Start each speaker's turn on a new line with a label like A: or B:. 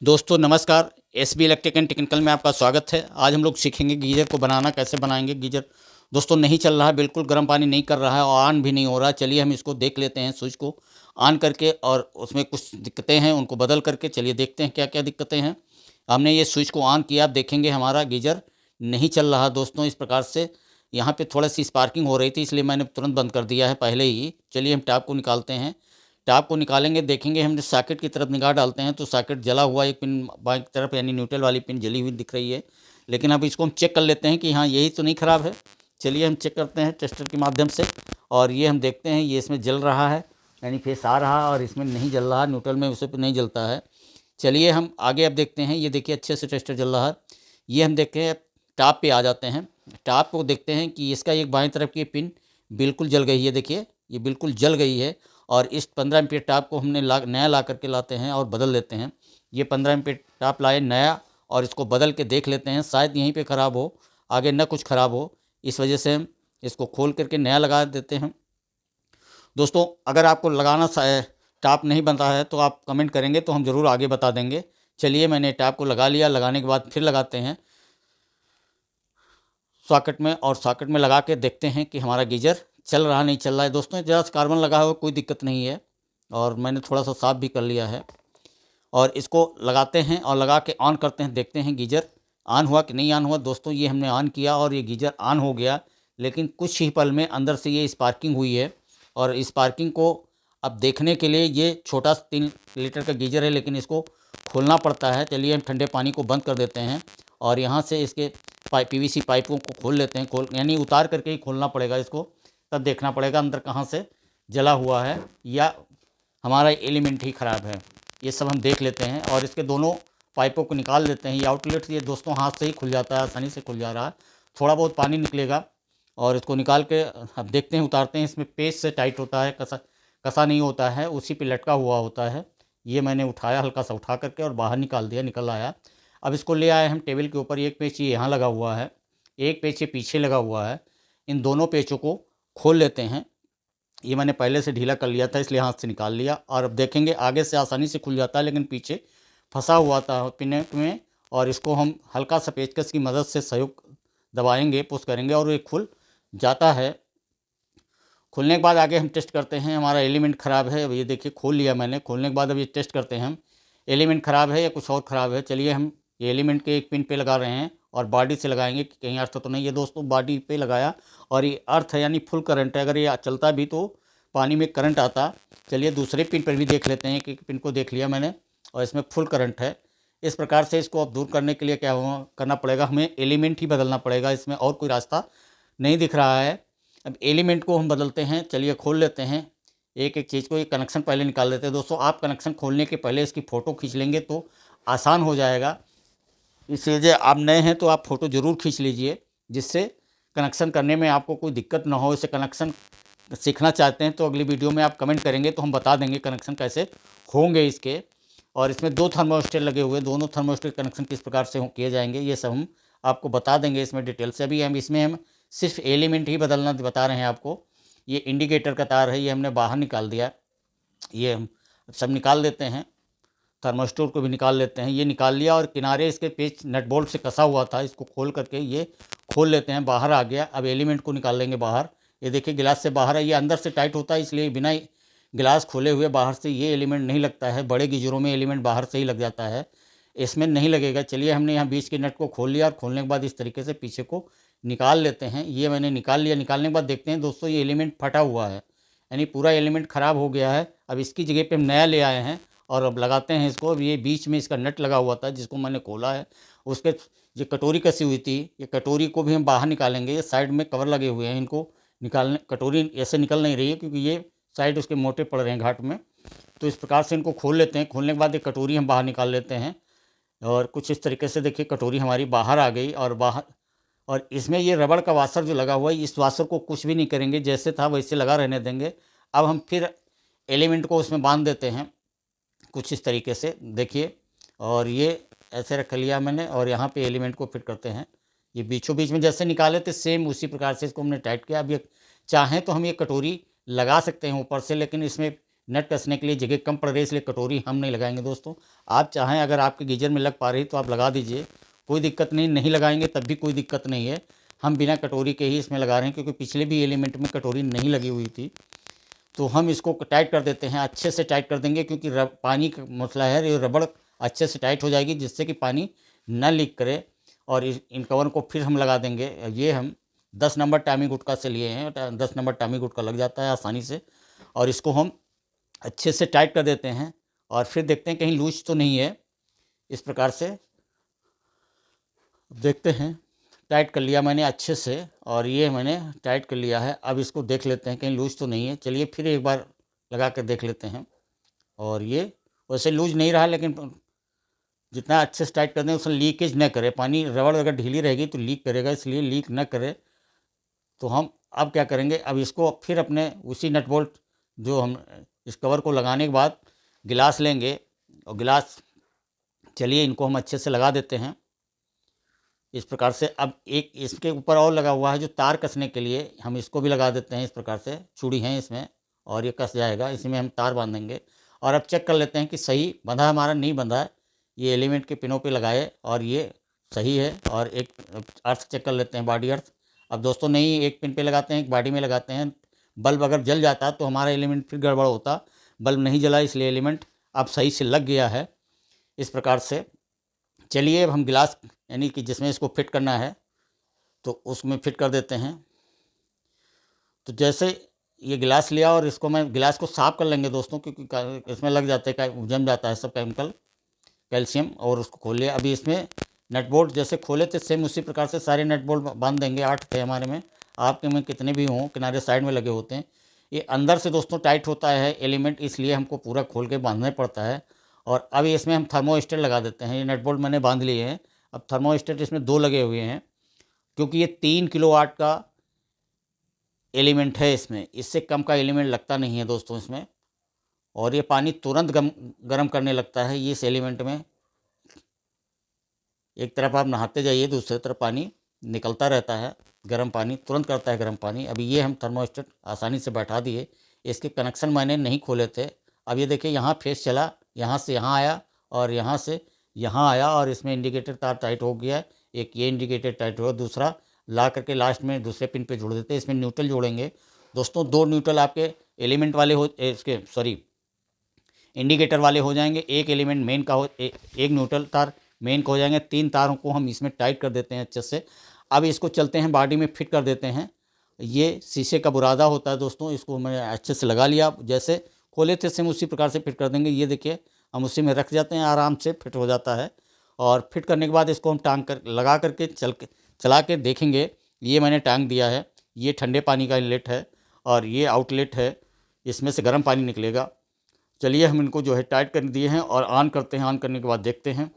A: दोस्तों नमस्कार। SB electric and technical में आपका स्वागत है। आज हम लोग सीखेंगे गीजर को बनाना कैसे बनाएंगे। गीजर दोस्तों नहीं चल रहा है, बिल्कुल गर्म पानी नहीं कर रहा है और ऑन भी नहीं हो रहा। चलिए हम इसको देख लेते हैं, स्विच को ऑन करके, और उसमें कुछ दिक्कतें हैं उनको बदल करके चलिए देखते हैं क्या क्या दिक्कतें हैं। हमने ये स्विच को ऑन किया, आप देखेंगे हमारा गीजर नहीं चल रहा दोस्तों। इस प्रकार से यहाँ पर थोड़ा सी स्पार्किंग हो रही थी, इसलिए मैंने तुरंत बंद कर दिया है पहले ही। चलिए हम टैप को निकालते हैं। टैप को निकालेंगे, देखेंगे हम सॉकेट की तरफ निगाह डालते हैं तो सॉकेट जला हुआ, एक पिन बाएं की तरफ यानी न्यूट्रल वाली पिन जली हुई दिख रही है। लेकिन अब इसको हम चेक कर लेते हैं कि हाँ यही तो नहीं ख़राब है। चलिए हम चेक करते हैं टेस्टर के माध्यम से, और ये हम देखते हैं ये इसमें जल रहा है, यानी फेस आ रहा, और इसमें नहीं जल रहा, न्यूट्रल में उसे नहीं जलता है। चलिए हम आगे अब देखते हैं। ये देखिए अच्छे से टेस्टर जल रहा है। ये हम देखते हैं, टॉप पे आ जाते हैं। टॉप को देखते हैं कि इसका एक बाएं तरफ की पिन बिल्कुल जल गई है। देखिए ये बिल्कुल जल गई है, और इस 15 एम्पीयर टॉप को हमने नया ला करके लाते हैं और बदल देते हैं। ये 15 एम्पीयर टॉप लाए नया, और इसको बदल के देख लेते हैं, शायद यहीं पे ख़राब हो, आगे न कुछ ख़राब हो। इस वजह से हम इसको खोल करके नया लगा देते हैं। दोस्तों अगर आपको लगाना टॉप नहीं बनता है तो आप कमेंट करेंगे तो हम ज़रूर आगे बता देंगे। चलिए मैंने टॉप को लगा लिया। लगाने के बाद फिर लगाते हैं सॉकेट में, और सॉकेट में लगा के देखते हैं कि हमारा गीजर चल रहा नहीं चल रहा है। दोस्तों जरा सा कार्बन लगा हुआ, कोई दिक्कत नहीं है, और मैंने थोड़ा सा साफ़ भी कर लिया है। और इसको लगाते हैं और लगा के ऑन करते हैं, देखते हैं गीजर ऑन हुआ कि नहीं ऑन हुआ। दोस्तों ये हमने ऑन किया और ये गीजर ऑन हो गया, लेकिन कुछ ही पल में अंदर से ये स्पार्किंग हुई है। और स्पार्किंग को अब देखने के लिए, ये छोटा 3 लीटर का गीजर है लेकिन इसको खोलना पड़ता है। चलिए हम ठंडे पानी को बंद कर देते हैं और यहाँ से इसके पीवीसी पाइपों को खोल लेते हैं। यानी उतार करके ही खोलना पड़ेगा इसको, तब देखना पड़ेगा अंदर कहाँ से जला हुआ है या हमारा एलिमेंट ही ख़राब है। ये सब हम देख लेते हैं और इसके दोनों पाइपों को निकाल देते हैं। ये आउटलेट ये दोस्तों हाथ से ही खुल जाता है, आसानी से खुल जा रहा है। थोड़ा बहुत पानी निकलेगा और इसको निकाल के अब देखते हैं, उतारते हैं। इसमें पेच से टाइट होता है, कसा कसा नहीं होता है, उसी पे लटका हुआ होता है। ये मैंने उठाया, हल्का सा उठा करके और बाहर निकाल दिया, निकल आया। अब इसको ले आए हम टेबल के ऊपर। एक पेच ये यहाँ लगा हुआ है, एक पेच ये पीछे लगा हुआ है। इन दोनों पेचों को खोल लेते हैं। ये मैंने पहले से ढीला कर लिया था इसलिए हाथ से निकाल लिया। और अब देखेंगे आगे से आसानी से खुल जाता है, लेकिन पीछे फंसा हुआ था पिन में, और इसको हम हल्का सा पेचकस की मदद से सहयोग दबाएंगे, पुश करेंगे और ये खुल जाता है। खुलने के बाद आगे हम टेस्ट करते हैं हमारा एलिमेंट ख़राब है। अब ये देखिए खोल लिया मैंने। खोलने के बाद अब ये टेस्ट करते हैं हम, एलिमेंट ख़राब है या कुछ और ख़राब है। चलिए हम ये एलिमेंट के एक पिन पे लगा रहे हैं और बॉडी से लगाएंगे कि कहीं अर्थ तो नहीं है। दोस्तों बॉडी पे लगाया और ये अर्थ है, यानी फुल करंट है। अगर ये चलता भी तो पानी में करंट आता। चलिए दूसरे पिन पर भी देख लेते हैं कि पिन को देख लिया मैंने और इसमें फुल करंट है। इस प्रकार से इसको अब दूर करने के लिए क्या करना पड़ेगा, हमें एलिमेंट ही बदलना पड़ेगा। इसमें और कोई रास्ता नहीं दिख रहा है। अब एलिमेंट को हम बदलते हैं। चलिए खोल लेते हैं एक एक चीज़ को। ये कनेक्शन पहले निकाल लेते हैं। दोस्तों आप कनेक्शन खोलने के पहले इसकी फ़ोटो खींच लेंगे तो आसान हो जाएगा। इसलिए आप नए हैं तो आप फ़ोटो ज़रूर खींच लीजिए, जिससे कनेक्शन करने में आपको कोई दिक्कत ना हो। इसे कनेक्शन सीखना चाहते हैं तो अगली वीडियो में आप कमेंट करेंगे तो हम बता देंगे कनेक्शन कैसे होंगे इसके। और इसमें 2 थर्मोस्टेट लगे हुए, दोनों थर्मोस्टेट कनेक्शन किस प्रकार से किए जाएंगे ये सब हम आपको बता देंगे इसमें डिटेल से। अभी हम इसमें सिर्फ एलिमेंट ही बदलना बता रहे हैं आपको। ये इंडिकेटर का तार है, ये हमने बाहर निकाल दिया। ये हम सब निकाल देते हैं, थर्मोस्टेट को भी निकाल लेते हैं। ये निकाल लिया और किनारे इसके पेच नट बोल्ट से कसा हुआ था, इसको खोल करके ये खोल लेते हैं। बाहर आ गया। अब एलिमेंट को निकाल लेंगे बाहर। ये देखिए गिलास से बाहर है, ये अंदर से टाइट होता है, इसलिए बिना गिलास खोले हुए बाहर से ये एलिमेंट नहीं लगता है। बड़े गीजरों में एलिमेंट बाहर से ही लग जाता है, इसमें नहीं लगेगा। चलिए हमने यहाँ बीच के नट को खोल लिया और खोलने के बाद इस तरीके से पीछे को निकाल लेते हैं। ये मैंने निकाल लिया। निकालने के बाद देखते हैं दोस्तों ये एलिमेंट फटा हुआ है, यानी पूरा एलिमेंट ख़राब हो गया है। अब इसकी जगह पे हम नया ले आए हैं और अब लगाते हैं इसको। अब ये बीच में इसका नट लगा हुआ था जिसको मैंने खोला है, उसके जो कटोरी कसी हुई थी, ये कटोरी को भी हम बाहर निकालेंगे। ये साइड में कवर लगे हुए हैं, इनको निकालने, कटोरी ऐसे निकल नहीं रही है क्योंकि ये साइड उसके मोटे पड़ रहे हैं घाट में। तो इस प्रकार से इनको खोल लेते हैं। खोलने के बाद एक कटोरी हम बाहर निकाल लेते हैं और कुछ इस तरीके से देखिए कटोरी हमारी बाहर आ गई। और इसमें ये रबड़ का वाशर जो लगा हुआ है, इस वाशर को कुछ भी नहीं करेंगे, जैसे था वैसे लगा रहने देंगे। अब हम फिर एलिमेंट को उसमें बांध देते हैं कुछ इस तरीके से, देखिए। और ये ऐसे रख लिया मैंने और यहाँ पे एलिमेंट को फिट करते हैं। ये बीचों बीच में जैसे निकाले थे सेम उसी प्रकार से इसको हमने टाइट किया। अब ये चाहें तो हम ये कटोरी लगा सकते हैं ऊपर से, लेकिन इसमें नट कसने के लिए जगह कम पड़ रही है, इसलिए कटोरी हम नहीं लगाएंगे दोस्तों। आप चाहें अगर आपके गीजर में लग पा रही तो आप लगा दीजिए, कोई दिक्कत नहीं, नहीं लगाएंगे तब भी कोई दिक्कत नहीं है। हम बिना कटोरी के ही इसमें लगा रहे हैं, क्योंकि पिछले भी एलिमेंट में कटोरी नहीं लगी हुई थी। तो हम इसको टाइट कर देते हैं, अच्छे से टाइट कर देंगे, क्योंकि पानी का मसला है, ये रबड़ अच्छे से टाइट हो जाएगी जिससे कि पानी न लीक करे। और इन कवर को फिर हम लगा देंगे। ये हम 10 नंबर टामी गुटका से लिए हैं, 10 नंबर टामी गुटका लग जाता है आसानी से। और इसको हम अच्छे से टाइट कर देते हैं और फिर देखते हैं कहीं लूज तो नहीं है। इस प्रकार से देखते हैं, टाइट कर लिया मैंने अच्छे से, और ये मैंने टाइट कर लिया है। अब इसको देख लेते हैं कहीं लूज तो नहीं है। चलिए फिर एक बार लगा कर देख लेते हैं। और ये वैसे लूज नहीं रहा, लेकिन जितना अच्छे से टाइट कर दें उसमें लीकेज न करे पानी। रबड़ अगर ढीली रहेगी तो लीक करेगा, इसलिए लीक न करे। तो हम अब क्या करेंगे, अब इसको फिर अपने उसी नट बोल्ट जो हम इस कवर को लगाने के बाद गिलास लेंगे, और गिलास, चलिए इनको हम अच्छे से लगा देते हैं इस प्रकार से। अब एक इसके ऊपर और लगा हुआ है जो तार कसने के लिए, हम इसको भी लगा देते हैं इस प्रकार से। चूड़ी है इसमें और ये कस जाएगा, इसी में हम तार बांधेंगे। और अब चेक कर लेते हैं कि सही बंधा हमारा, नहीं बंधा है। ये एलिमेंट के पिनों पे लगाए और ये सही है। और एक अर्थ चेक कर लेते हैं, बॉडी अर्थ। अब दोस्तों नहीं, एक पिन पे लगाते हैं, एक बॉडी में लगाते हैं। बल्ब अगर जल जाता तो हमारा एलिमेंट फिर गड़बड़ होता। बल्ब नहीं जला, इसलिए एलिमेंट अब सही से लग गया है इस प्रकार से। चलिए अब हम गिलास, यानी कि जिसमें इसको फिट करना है, तो उसमें फिट कर देते हैं। तो जैसे ये गिलास लिया और इसको मैं गिलास को साफ़ कर लेंगे दोस्तों, क्योंकि इसमें लग जाते हैं, जम जाता है सब केमिकल, कैल्शियम। और उसको खोल लिया। अभी इसमें नट बोल्ट जैसे खोले थे सेम उसी प्रकार से सारे नट बोल्ट बांध देंगे। 8 थे हमारे में, आपके में कितने भी हों, किनारे साइड में लगे होते हैं। ये अंदर से दोस्तों टाइट होता है एलिमेंट, इसलिए हमको पूरा खोल के बांधना पड़ता है। और अब इसमें हम थर्मोस्टेट लगा देते हैं। ये नट बोल्ट मैंने बांध लिए हैं। अब थर्मोस्टेट इसमें 2 लगे हुए हैं, क्योंकि ये 3 किलोवाट का एलिमेंट है इसमें, इससे कम का एलिमेंट लगता नहीं है दोस्तों इसमें। और ये पानी तुरंत गर्म करने लगता है ये इस एलिमेंट में। एक तरफ आप नहाते जाइए, दूसरी तरफ पानी निकलता रहता है, गर्म पानी तुरंत करता है गर्म पानी। अभी ये हम थर्मोस्टेट आसानी से बैठा दिए। इसके कनेक्शन मैंने नहीं खोले थे। अब ये देखिए यहाँ फेस चला, यहाँ से यहाँ आया और यहाँ से यहाँ आया, और इसमें इंडिकेटर तार टाइट हो गया है। एक ये इंडिकेटर टाइट हुआ, दूसरा ला करके लास्ट में दूसरे पिन पे जोड़ देते हैं। इसमें न्यूट्रल जोड़ेंगे दोस्तों। 2 न्यूट्रल आपके एलिमेंट वाले हो, इसके सॉरी इंडिकेटर वाले हो जाएंगे। एक एलिमेंट मेन का हो, एक न्यूट्रल तार मेन का हो जाएंगे। 3 तारों को हम इसमें टाइट कर देते हैं अच्छे से। अब इसको चलते हैं बॉडी में फिट कर देते हैं। ये शीशे का बुरादा होता है दोस्तों, इसको मैंने अच्छे से लगा लिया। जैसे खोले थे सेम उसी प्रकार से फिट कर देंगे। ये देखिए हम उसी में रख जाते हैं, आराम से फिट हो जाता है। और फिट करने के बाद इसको हम टांग कर लगा करके चला के देखेंगे। ये मैंने टांग दिया है। ये ठंडे पानी का इनलेट है और ये आउटलेट है, इसमें से गर्म पानी निकलेगा। चलिए हम इनको जो है टाइट कर दिए हैं और ऑन करते हैं। ऑन करने के बाद देखते हैं।